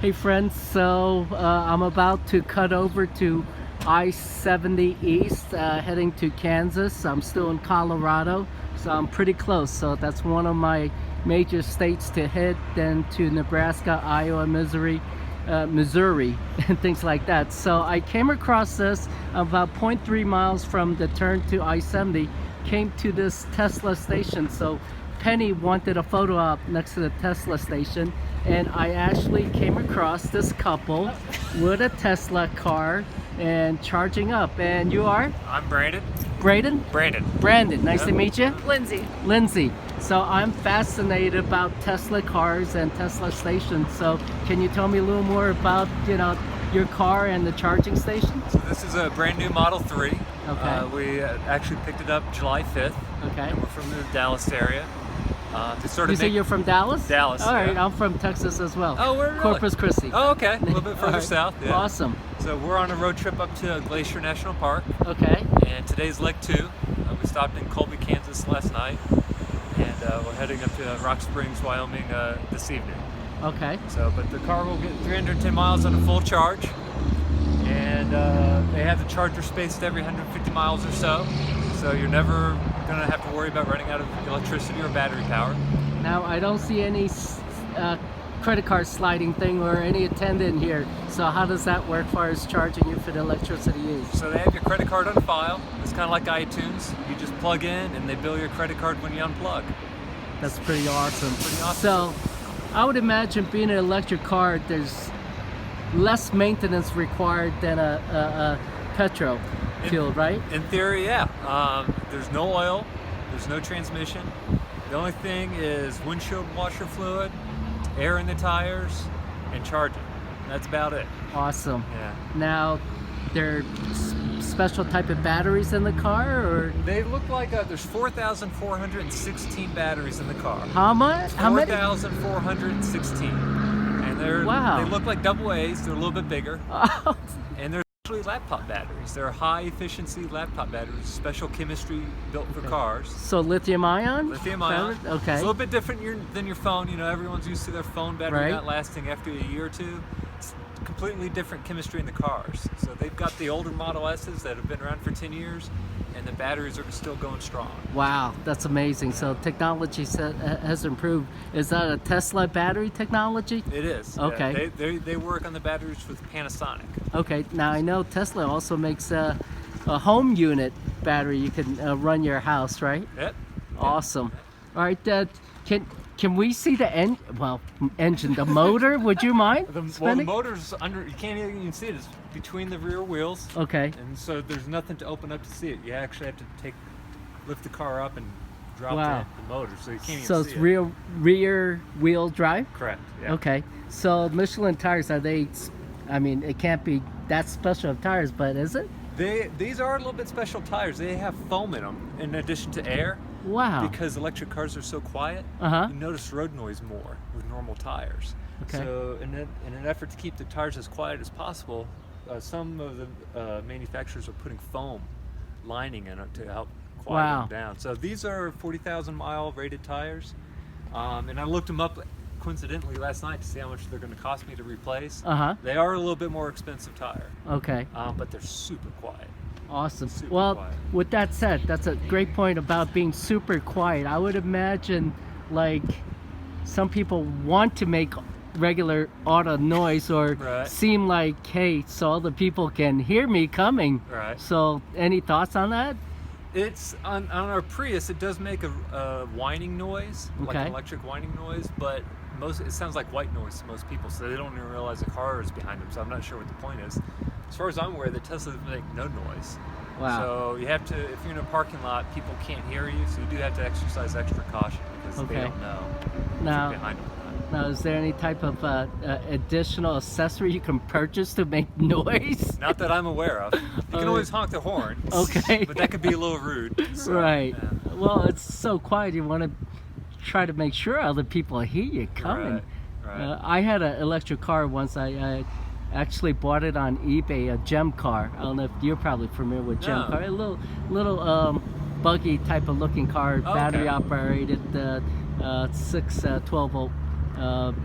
Hey friends, so I'm about to cut over to I-70 East, heading to Kansas. I'm still in Colorado, so I'm pretty close. So that's one of my major states to hit, then to Nebraska, Iowa, Missouri, and things like that. So I came across this about 0.3 miles from the turn to I-70, came to this Tesla station. So Penny wanted a photo op next to the Tesla station, and I actually came across this couple with a Tesla car and charging up. And you are? I'm Brandon. Braden? Brandon. Brandon, nice to meet you. Lindsay. Lindsay. So I'm fascinated about Tesla cars and Tesla stations. So can you tell me a little more about, your car and the charging station? So this is a brand new Model 3. Okay. We actually picked it up July 5th. Okay. And we're from the Dallas area. To sort of You say you're from Dallas? Dallas, All right, yeah. I'm from Texas as well. Oh, where really? Corpus Christi. Oh, okay. A little bit All further right. south. Yeah. Awesome. So we're on a road trip up to Glacier National Park. Okay. And today's leg 2. We stopped in Colby, Kansas last night. And we're heading up to Rock Springs, Wyoming this evening. Okay. So, but the car will get 310 miles on a full charge. And they have the charger spaced every 150 miles or so. So you're never going to have to worry about running out of electricity or battery power. Now I don't see any credit card sliding thing or any attendant here. So how does that work as far as charging you for the electricity use? So they have your credit card on file. It's kind of like iTunes. You just plug in and they bill your credit card when you unplug. That's pretty awesome. Pretty awesome. So I would imagine being an electric car, there's less maintenance required than a petrol fuel, right? In theory, yeah. There's no oil. There's no transmission. The only thing is windshield washer fluid, air in the tires, and charging. That's about it. Awesome. Yeah. Now, there are special type of batteries in the car, or They look like there's 4,416 batteries in the car. how much? How many? 4,416. And they're Wow. they look like double A's. They're a little bit bigger. Oh, And they're actually laptop batteries. They're high efficiency laptop batteries, special chemistry built for cars. so lithium ion? Lithium ion. Okay. It's a little bit different than your phone. You know, everyone's used to their phone battery Right. not lasting after a year or two. It's completely different chemistry in the cars. So they've got the older Model S's that have been around for 10 years, and the batteries are still going strong. Wow, that's amazing. So technology has improved. Is that a Tesla battery technology? It is. yeah. Okay. They work on the batteries with Panasonic. Okay, now I know Tesla also makes a home unit battery you can run your house, right? Yep. Awesome. All right, can we see the engine, the motor? Would you mind? Well, the spinning? motor's under. You can't even see it. It's between the rear wheels. Okay. And so there's nothing to open up to see it. You actually have to lift the car up and drop Wow. the motor, so you can't even So see it's it. rear wheel drive? Correct. Yeah. Okay. So Michelin tires, are they? I mean, it can't be that special of tires, but is it? These are a little bit special tires. They have foam in them in addition to air. Wow. Because electric cars are so quiet, Uh-huh. you notice road noise more with normal tires. Okay. So in an effort to keep the tires as quiet as possible, some of the manufacturers are putting foam lining in it to help quiet Wow. them down. So these are 40,000 mile rated tires, and I looked them up coincidentally last night to see how much they're going to cost me to replace. Uh-huh. They are a little bit more expensive tire, Okay. but they're super quiet. Awesome. Super Well, quiet. with that said, that's a great point about being super quiet. I would imagine, like, some people want to make regular auto noise or Right. seem like, hey, so other people can hear me coming. Right. So, any thoughts on that? It's on our Prius. It does make a whining noise, like Okay. an electric whining noise, but it sounds like white noise to most people, so they don't even realize a car is behind them. So I'm not sure what the point is. As far as I'm aware, the Teslas make no noise. Wow. So you have to, if you're in a parking lot, people can't hear you, so you do have to exercise extra caution because Okay. they don't know if Now- you're behind them. Now, is there any type of additional accessory you can purchase to make noise? Not that I'm aware of. You can Uh, always honk the horn. Okay. But that could be a little rude. So, Right. yeah. Well, it's so quiet. You want to try to make sure other people hear you coming. Right. I had an electric car once. I actually bought it on eBay, a Gem car. I don't know if you're probably familiar with Gem No. car. A little buggy type of looking car, Oh, battery okay. operated, 12 volt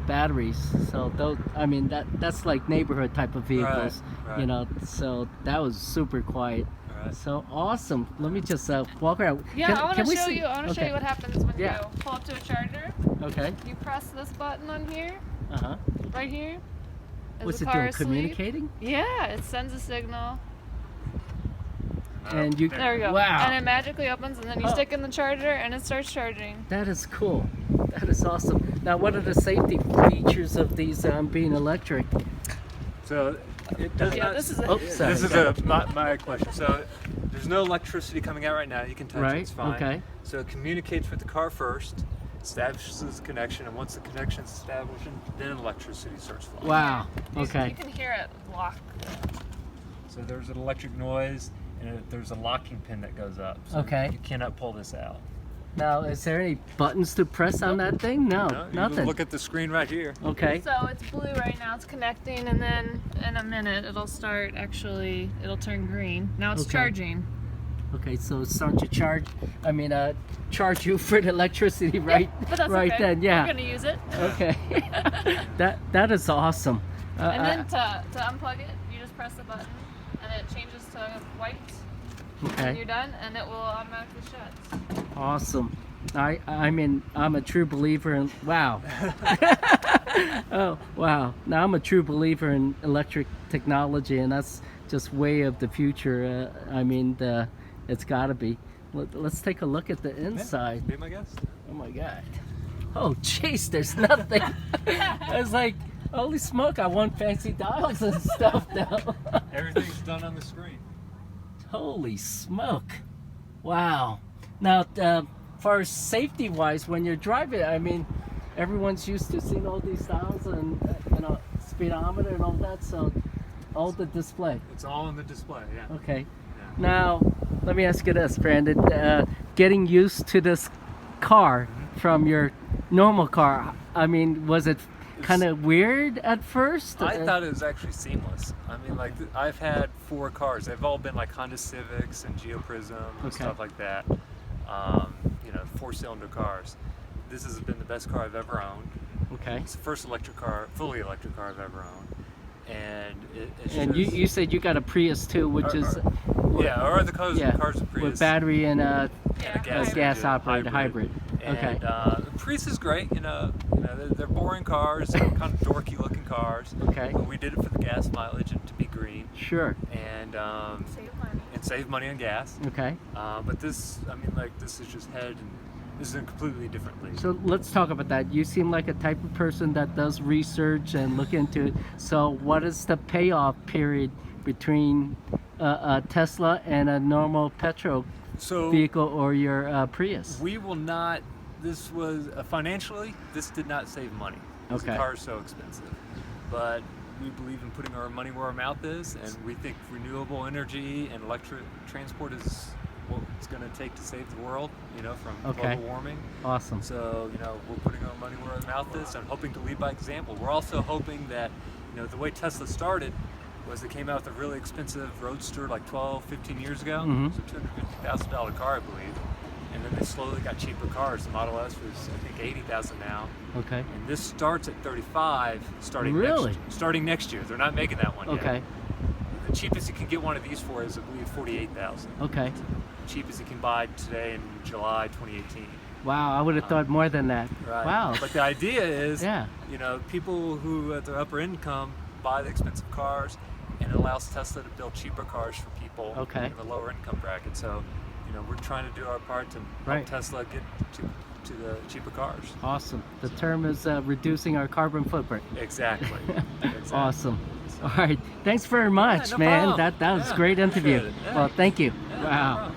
batteries. So those, I mean, that's like neighborhood type of vehicles, right. you know. So that was super quiet. Right. So awesome. Let me just walk around. Yeah, I want to show you. I want to show Okay. you what happens when Yeah. you pull up to a charger. Okay. You press this button on here, Uh-huh. right here. Is What's the it car doing? asleep? Communicating? Yeah, it sends a signal. And you There we go. Wow. And it magically opens, and then you Oh. stick in the charger, and it starts charging. That is cool. That is awesome. Now, what are the safety features of these being electric? So it does Yeah, not. this is a. Oh, sorry. This is my question. So there's no electricity coming out right now. You can touch it. Right, It's fine. okay. So it communicates with the car first, establishes the connection, and once the connection's established, then electricity starts flowing. Wow. You Okay. can hear it lock. So there's an electric noise, and there's a locking pin that goes up. So Okay. You cannot pull this out. Now, is there any buttons to press on that thing? No, No, you nothing. look at the screen right here. Okay. So it's blue right now. It's connecting, and then in a minute it'll start. Actually, it'll turn green. Now it's Okay. charging. Okay, so it's starting to charge. I mean, charge you for the electricity, right? Yeah, but that's right okay. then, yeah. We're gonna use it. Okay. that is awesome. And then to unplug it, you just press the button, and it changes to white. And okay. you're done, and it will automatically shut. Awesome. I mean, I'm a true believer in. Wow. Oh, wow. Now I'm a true believer in electric technology, and that's just way of the future. I mean, it's got to be. Let's take a look at the inside. Be my guest. Oh my god. Oh jeez, there's nothing. I was like, holy smoke, I want fancy dials and stuff now. Everything's done on the screen. Holy smoke. Wow. Now, far as safety wise, when you're driving, I mean, everyone's used to seeing all these dials and, speedometer and all that, so all the display. It's all in the display. Yeah. Okay. Yeah. Now, let me ask you this, Brandon. Getting used to this car from your normal car, I mean, was it kind of weird at first? I thought it was actually seamless. I mean, like I've had 4 cars. They've all been like Honda Civics and Geoprism and Okay. stuff like that. 4-cylinder cars. This has been the best car I've ever owned. Okay. It's the first electric car, fully electric car I've ever owned. And it's And just, you said you got a Prius too, which is yeah, or the cars, yeah, cars are Prius. with battery and Yeah, and a gas, gas engine, operated hybrid. And Okay. the Prius is great. They're boring cars, they're kind of dorky looking cars. Okay. But we did it for the gas mileage and to be green Sure. and Save money. save money on gas. Okay. But this, I mean, like this is just head. And this is a completely different league. So let's talk about that. You seem like a type of person that does research and look into it. So what is the payoff period between a Tesla and a normal petrol So vehicle or your Prius? we will not. This was financially. This did not save money. 'Cause Okay. The car is so expensive. But we believe in putting our money where our mouth is, and we think renewable energy and electric transport is what it's going to take to save the world. From Okay. global warming. Awesome. So, we're putting our money where our mouth is and hoping to lead by example. We're also hoping that, the way Tesla started was they came out with a really expensive Roadster like 12, 15 years ago. Mhm. It was a $250,000 car, I believe. And then they slowly got cheaper cars. The Model S was, I think, 80,000 now. Okay. And this starts at 35 starting Really? starting next year. They're not making that one yet. Okay. The cheapest you can get one of these for is, I believe, 48,000. Okay. Cheapest you can buy today in July 2018. Wow, I would have thought more than that. Right. Wow. But the idea is, Yeah. people who at their upper income buy the expensive cars, and it allows Tesla to build cheaper cars for people Okay. in the lower income bracket. So, we're trying to do our part to help Right. Tesla get to the cheaper cars. Awesome. The term is reducing our carbon footprint. Exactly. Exactly. Awesome. All right. Thanks very much, no man. problem. That was a Yeah, great interview. appreciate it. Yeah. Well, thank you. Yeah, no Wow. problem.